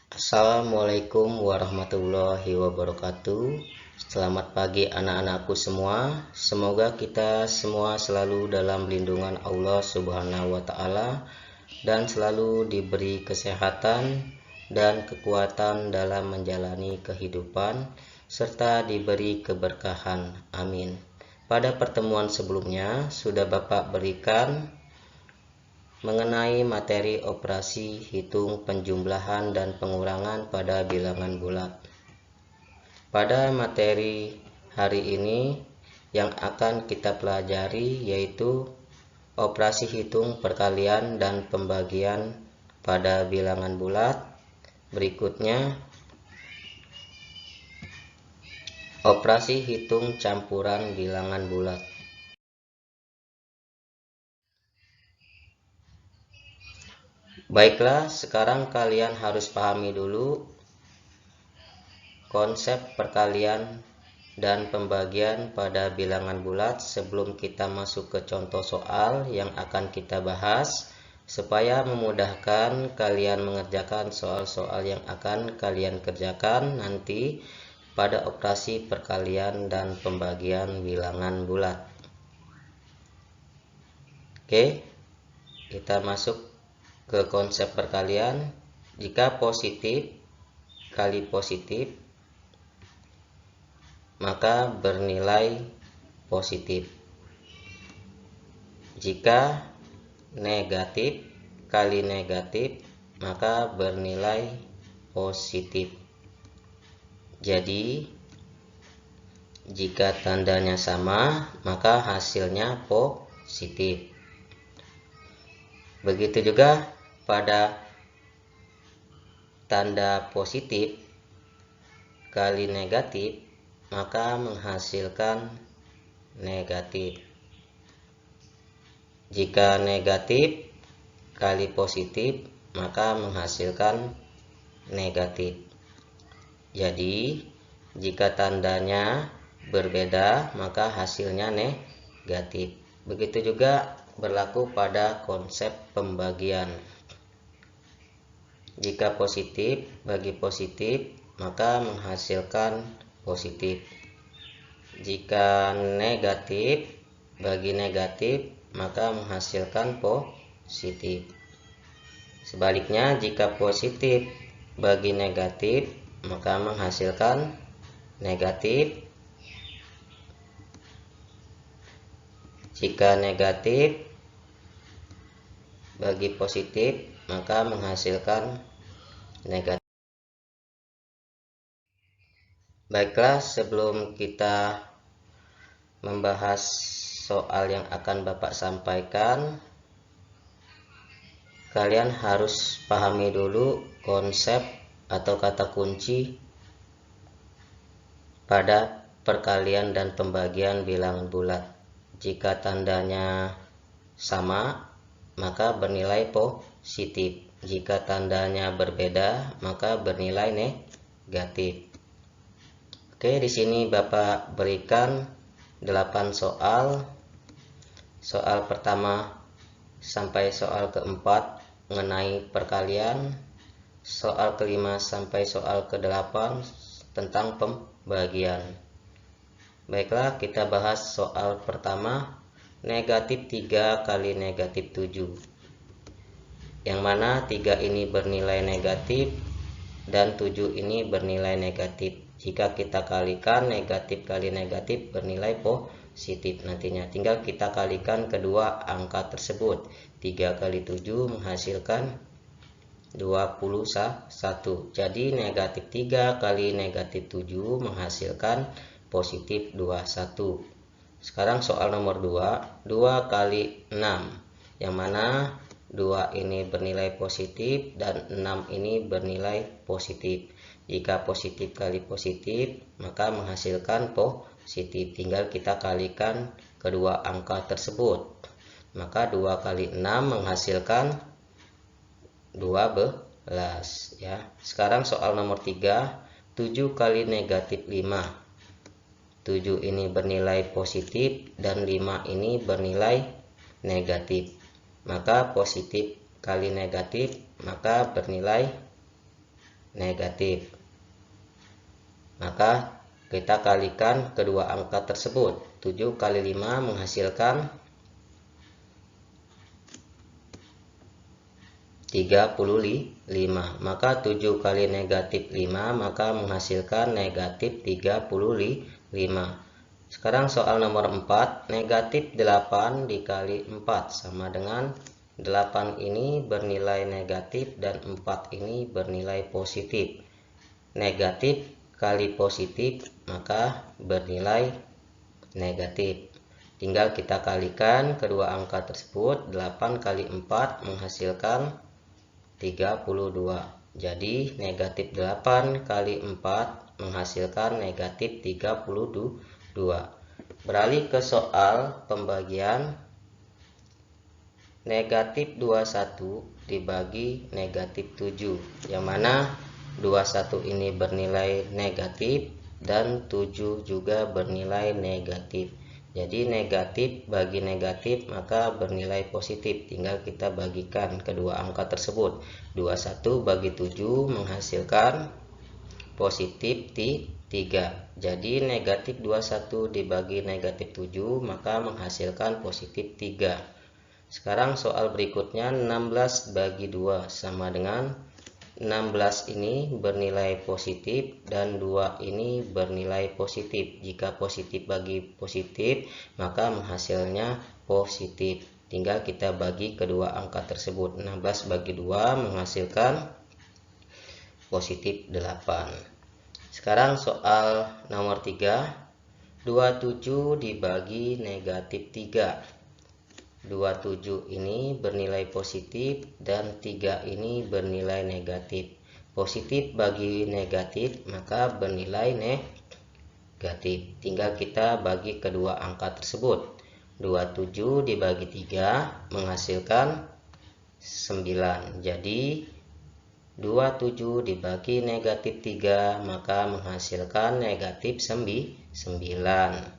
Assalamualaikum warahmatullahi wabarakatuh. Selamat pagi anak-anakku semua. Semoga kita semua selalu dalam lindungan Allah Subhanahu wa taala dan selalu diberi kesehatan dan kekuatan dalam menjalani kehidupan serta diberi keberkahan. Amin. Pada pertemuan sebelumnya sudah Bapak berikan mengenai materi operasi hitung penjumlahan dan pengurangan pada bilangan bulat. Pada materi hari ini yang akan kita pelajari yaitu operasi hitung perkalian dan pembagian pada bilangan bulat. Berikutnya operasi hitung campuran bilangan bulat. Baiklah, sekarang kalian harus pahami dulu konsep perkalian dan pembagian pada bilangan bulat sebelum kita masuk ke contoh soal yang akan kita bahas, supaya memudahkan kalian mengerjakan soal-soal yang akan kalian kerjakan nanti pada operasi perkalian dan pembagian bilangan bulat. Oke, kita masuk ke konsep perkalian. Jika positif kali positif maka bernilai positif. Jika negatif kali negatif maka bernilai positif. Jadi jika tandanya sama maka hasilnya positif. Begitu juga pada tanda positif kali negatif maka menghasilkan negatif. Jika negatif kali positif maka menghasilkan negatif. Jadi jika tandanya berbeda maka hasilnya negatif. Begitu juga berlaku pada konsep pembagian. Jika positif bagi positif maka menghasilkan positif. Jika negatif bagi negatif maka menghasilkan positif. Sebaliknya jika positif bagi negatif maka menghasilkan negatif. Jika negatif bagi positif maka menghasilkan negatif. Baiklah, sebelum kita membahas soal yang akan Bapak sampaikan, kalian harus pahami dulu konsep atau kata kunci pada perkalian dan pembagian bilangan bulat. Jika tandanya sama maka bernilai positif. Jika tandanya berbeda maka bernilai negatif. Oke, di sini Bapak berikan 8 soal. Soal pertama sampai soal keempat mengenai perkalian. Soal kelima sampai soal ke-8 tentang pembagian. Baiklah, kita bahas soal pertama, negatif 3 kali negatif 7. Yang mana 3 ini bernilai negatif dan 7 ini bernilai negatif. Jika kita kalikan negatif kali negatif bernilai positif nantinya. Tinggal kita kalikan kedua angka tersebut. 3 kali 7 menghasilkan 21. Jadi negatif 3 kali negatif 7 menghasilkan positif 21. Sekarang soal nomor 2. 2 kali 6. Yang mana 2 ini bernilai positif dan 6 ini bernilai positif. Jika positif kali positif maka menghasilkan positif. Tinggal kita kalikan kedua angka tersebut. Maka 2 kali 6 menghasilkan 12 ya. Sekarang soal nomor 3, 7 kali negatif 5. 7 ini bernilai positif dan 5 ini bernilai negatif. Maka positif kali negatif maka bernilai negatif. Maka kita kalikan kedua angka tersebut. 7 kali 5 menghasilkan 35. Maka 7 kali negatif 5 maka menghasilkan negatif 35. Sekarang soal nomor 4. Negatif 8 dikali 4 sama dengan 8 ini bernilai negatif dan 4 ini bernilai positif. Negatif kali positif maka bernilai negatif. Tinggal kita kalikan kedua angka tersebut. 8 kali 4 menghasilkan 32. Jadi negatif 8 kali 4 menghasilkan negatif 32. Beralih ke soal pembagian. Negatif 21 dibagi negatif 7, yang mana 21 ini bernilai negatif dan 7 juga bernilai negatif. Jadi negatif bagi negatif maka bernilai positif. Tinggal kita bagikan kedua angka tersebut. 21 bagi 7 menghasilkan positif 3. Jadi negatif 21 dibagi negatif 7 maka menghasilkan positif 3. Sekarang soal berikutnya, 16 bagi 2 sama dengan 16 ini bernilai positif dan 2 ini bernilai positif. Jika positif bagi positif maka menghasilnya positif. Tinggal kita bagi kedua angka tersebut. 16 bagi 2 menghasilkan positif 8. Sekarang soal nomor 3. 27 dibagi negatif 3. 27 ini bernilai positif dan 3 ini bernilai negatif. Positif bagi negatif maka bernilai negatif. Tinggal kita bagi kedua angka tersebut. 27 dibagi 3 menghasilkan 9. Jadi 27 dibagi negatif 3 maka menghasilkan negatif 9.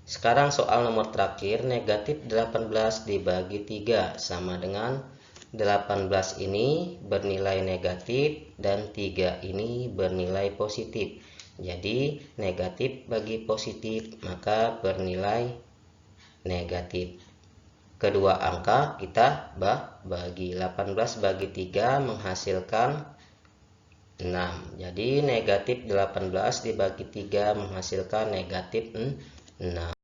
Sekarang soal nomor terakhir, negatif 18 dibagi 3 sama dengan 18 ini bernilai negatif dan 3 ini bernilai positif. Jadi negatif bagi positif maka bernilai negatif. Kedua angka kita bagi. 18 bagi 3 menghasilkan 6. Jadi negatif 18 dibagi 3 menghasilkan negatif 6.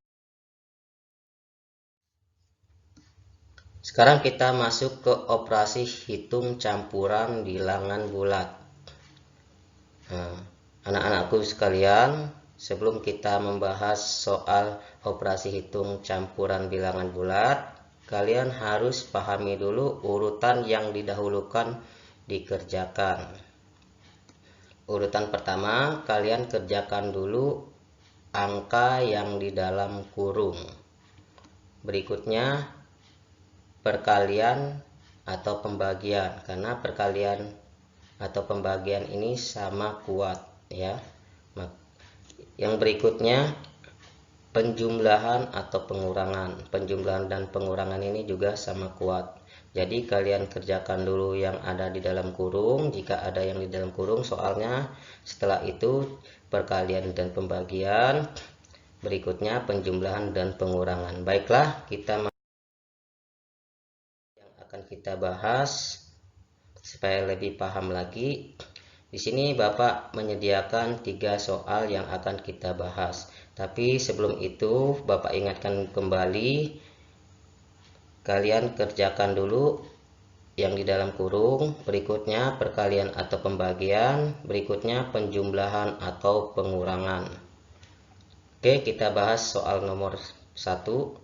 Sekarang kita masuk ke operasi hitung campuran bilangan bulat. Anak-anakku sekalian, sebelum kita membahas soal operasi hitung campuran bilangan bulat, kalian harus pahami dulu urutan yang didahulukan dikerjakan. Urutan pertama, kalian kerjakan dulu angka yang di dalam kurung. Berikutnya perkalian atau pembagian, karena perkalian atau pembagian ini sama kuat ya. Yang berikutnya penjumlahan atau pengurangan. Penjumlahan dan pengurangan ini juga sama kuat. Jadi kalian kerjakan dulu yang ada di dalam kurung jika ada yang di dalam kurung soalnya. Setelah itu perkalian dan pembagian, berikutnya penjumlahan dan pengurangan. Baiklah, kita kita bahas supaya lebih paham lagi. Di sini Bapak menyediakan 3 soal yang akan kita bahas. Tapi sebelum itu Bapak ingatkan kembali, kalian kerjakan dulu yang di dalam kurung, berikutnya perkalian atau pembagian, berikutnya penjumlahan atau pengurangan. Oke, kita bahas soal nomor 1.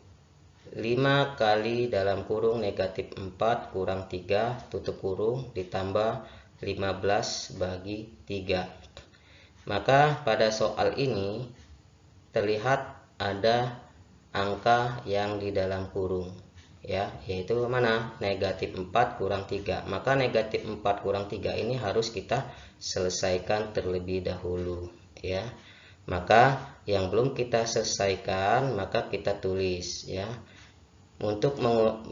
5 kali dalam kurung negatif 4 kurang 3 tutup kurung ditambah 15 bagi 3. Maka pada soal ini terlihat ada angka yang di dalam kurung ya, yaitu mana? Negatif 4 kurang 3. Maka negatif 4 kurang 3 ini harus kita selesaikan terlebih dahulu ya. Maka yang belum kita selesaikan maka kita tulis ya. Untuk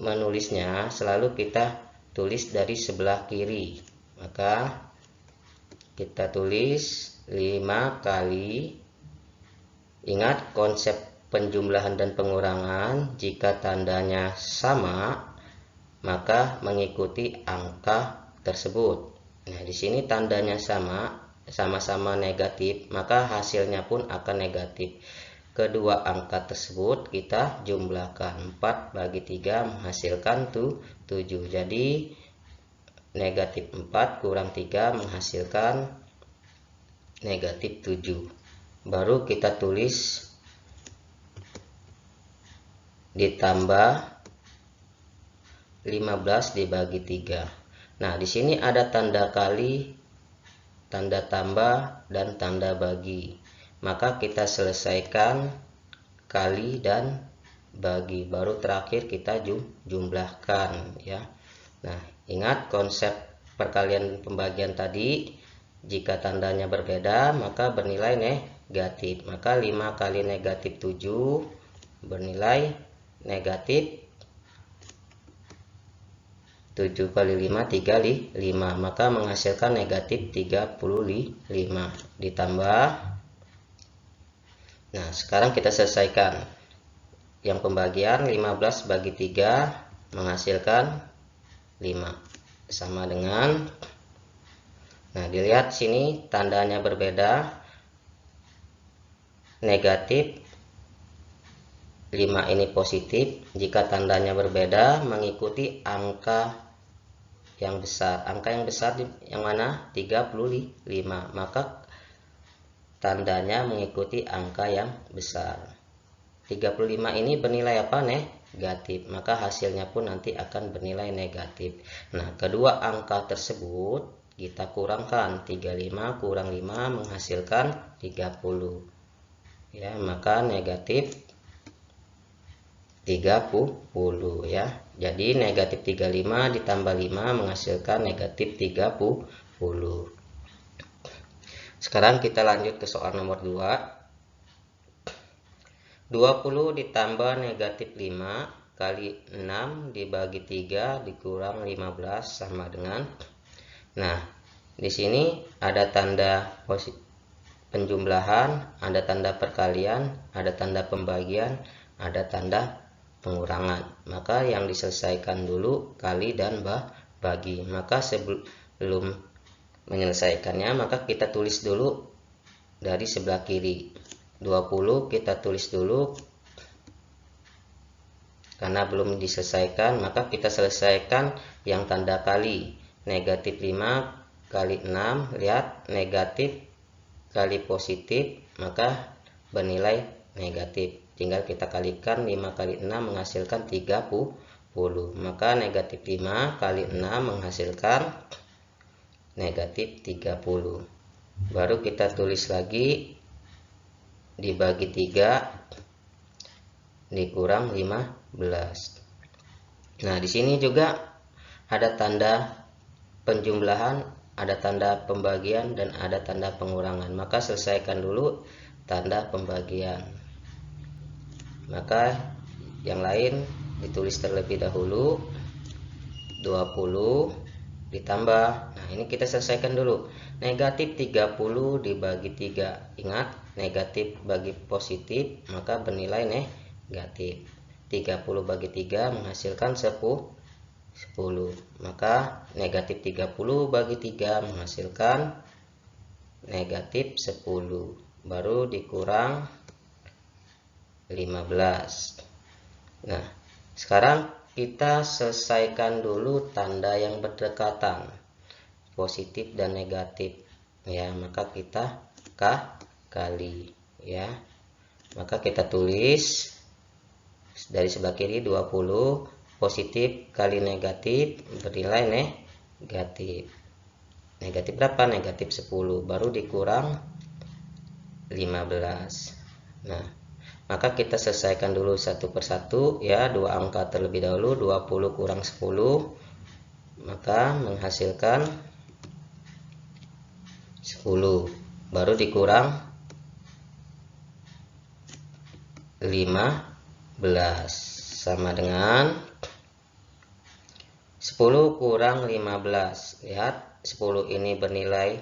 menulisnya selalu kita tulis dari sebelah kiri. Maka kita tulis 5 kali. Ingat konsep penjumlahan dan pengurangan, jika tandanya sama maka mengikuti angka tersebut. Nah, di sini tandanya sama-sama negatif, maka hasilnya pun akan negatif. Kedua angka tersebut kita jumlahkan, 4 bagi 3 menghasilkan 7. Jadi negatif 4 kurang 3 menghasilkan negatif 7. Baru kita tulis ditambah 15 dibagi 3. Nah, di sini ada tanda kali, tanda tambah, dan tanda bagi. Maka kita selesaikan kali dan bagi, baru terakhir kita jumlahkan ya. Nah, ingat konsep perkalian pembagian tadi, jika tandanya berbeda maka bernilai negatif. Maka 5 kali negatif 7 bernilai negatif 7 kali 5 35, maka menghasilkan negatif 35 ditambah. Nah, sekarang kita selesaikan yang pembagian 15 bagi 3 menghasilkan 5 sama dengan, nah dilihat sini tandanya berbeda, negatif 5 ini positif. Jika tandanya berbeda mengikuti angka yang besar. Angka yang besar yang mana? 35. Maka tandanya mengikuti angka yang besar. 35 ini bernilai apa? Negatif. Maka hasilnya pun nanti akan bernilai negatif. Nah, kedua angka tersebut kita kurangkan. 35 kurang 5 menghasilkan 30. Ya, maka negatif 30 ya. Jadi negatif 35 ditambah 5 menghasilkan negatif 30. Sekarang kita lanjut ke soal nomor 2. 20 ditambah negatif 5 kali 6 dibagi 3 dikurang 15 sama dengan. Nah, di sini ada tanda penjumlahan, ada tanda perkalian, ada tanda pembagian, ada tanda pengurangan. Maka yang diselesaikan dulu kali dan bagi. Maka sebelum menyelesaikannya maka kita tulis dulu dari sebelah kiri. 20 kita tulis dulu karena belum diselesaikan, maka kita selesaikan yang tanda kali. Negatif 5 kali 6, lihat negatif kali positif maka bernilai negatif. Tinggal kita kalikan 5 kali 6 menghasilkan 30. Maka negatif 5 kali 6 menghasilkan negatif 30. Baru kita tulis lagi dibagi 3 dikurang 15. Nah, di sini juga ada tanda penjumlahan, ada tanda pembagian, dan ada tanda pengurangan. Maka selesaikan dulu tanda pembagian. Maka yang lain ditulis terlebih dahulu. 20 ditambah, nah ini kita selesaikan dulu, negatif 30 dibagi 3. Ingat, negatif bagi positif maka bernilai negatif. 30 bagi 3 menghasilkan 10. Maka negatif 30 bagi 3 menghasilkan negatif 10. Baru dikurang 15. Nah, sekarang kita selesaikan dulu tanda yang berdekatan, positif dan negatif ya. Maka kita kali ya. Maka kita tulis dari sebelah kiri 20, positif kali negatif bernilai negatif. Negatif berapa? Negatif 10. Baru dikurang 15. Nah, maka kita selesaikan dulu satu persatu ya, dua angka terlebih dahulu. 20 kurang 10 maka menghasilkan 10. Baru dikurang 15 sama dengan 10 kurang 15. Lihat, 10 ini bernilai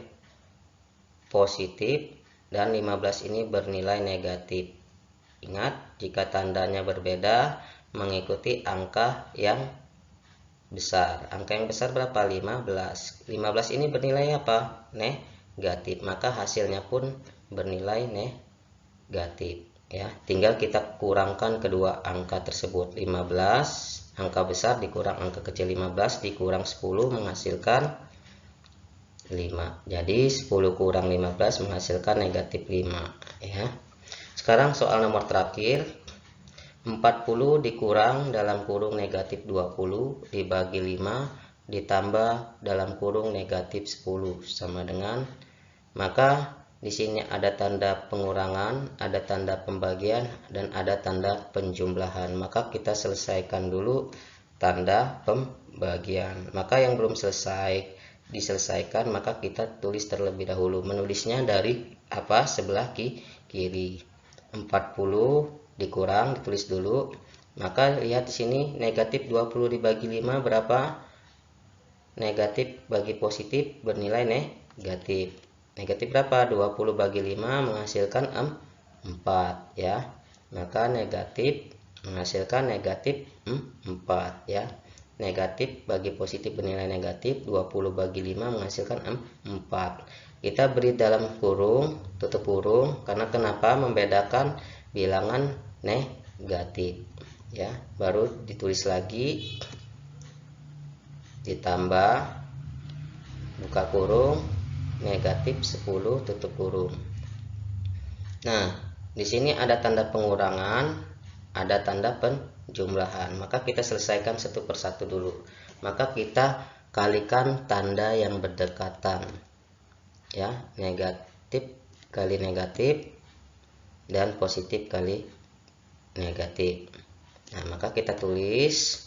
positif dan 15 ini bernilai negatif. Ingat, jika tandanya berbeda mengikuti angka yang besar. Angka yang besar berapa? 15. 15 ini bernilai apa? Negatif. Maka hasilnya pun bernilai negatif. Ya, tinggal kita kurangkan kedua angka tersebut. 15 angka besar dikurang angka kecil 15 dikurang 10 menghasilkan 5. Jadi 10 kurang 15 menghasilkan negatif 5 ya. Sekarang soal nomor terakhir, 40 dikurang dalam kurung negatif 20 dibagi 5 ditambah dalam kurung negatif 10 sama dengan, maka di sini ada tanda pengurangan, ada tanda pembagian, dan ada tanda penjumlahan. Maka kita selesaikan dulu tanda pembagian. Maka yang belum selesai diselesaikan, maka kita tulis terlebih dahulu. Menulisnya dari sebelah kiri. 40 dikurang ditulis dulu. Maka lihat di sini negatif 20 dibagi 5 berapa? Negatif bagi positif bernilai negatif. Negatif berapa? 20 bagi 5 menghasilkan 4 ya. Maka negatif menghasilkan negatif 4 ya. Negatif bagi positif bernilai negatif, 20 bagi 5 menghasilkan 4. Kita beri dalam kurung, tutup kurung, karena kenapa? Membedakan bilangan negatif ya. Baru ditulis lagi, ditambah, buka kurung, negatif 10 tutup kurung. Nah, di sini ada tanda pengurangan, ada tanda penjumlahan. Maka kita selesaikan satu persatu dulu. Maka kita kalikan tanda yang berdekatan ya, negatif kali negatif dan positif kali negatif. Nah, maka kita tulis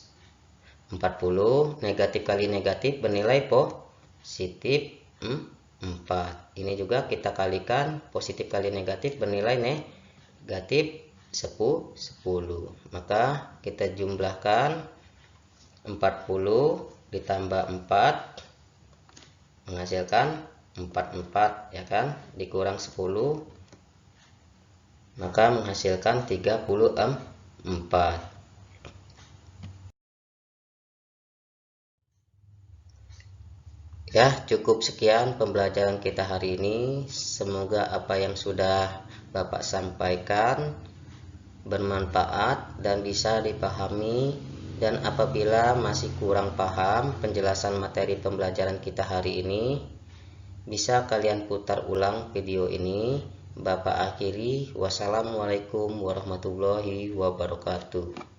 40 negatif kali negatif bernilai positif 4. Ini juga kita kalikan, positif kali negatif bernilai negatif 10. Maka kita jumlahkan 40 ditambah 4 menghasilkan 44 ya kan, dikurang 10 maka menghasilkan 34. Ya, cukup sekian pembelajaran kita hari ini. Semoga apa yang sudah Bapak sampaikan bermanfaat dan bisa dipahami. Dan apabila masih kurang paham penjelasan materi pembelajaran kita hari ini, bisa kalian putar ulang video ini. Bapak akhiri, wassalamualaikum warahmatullahi wabarakatuh.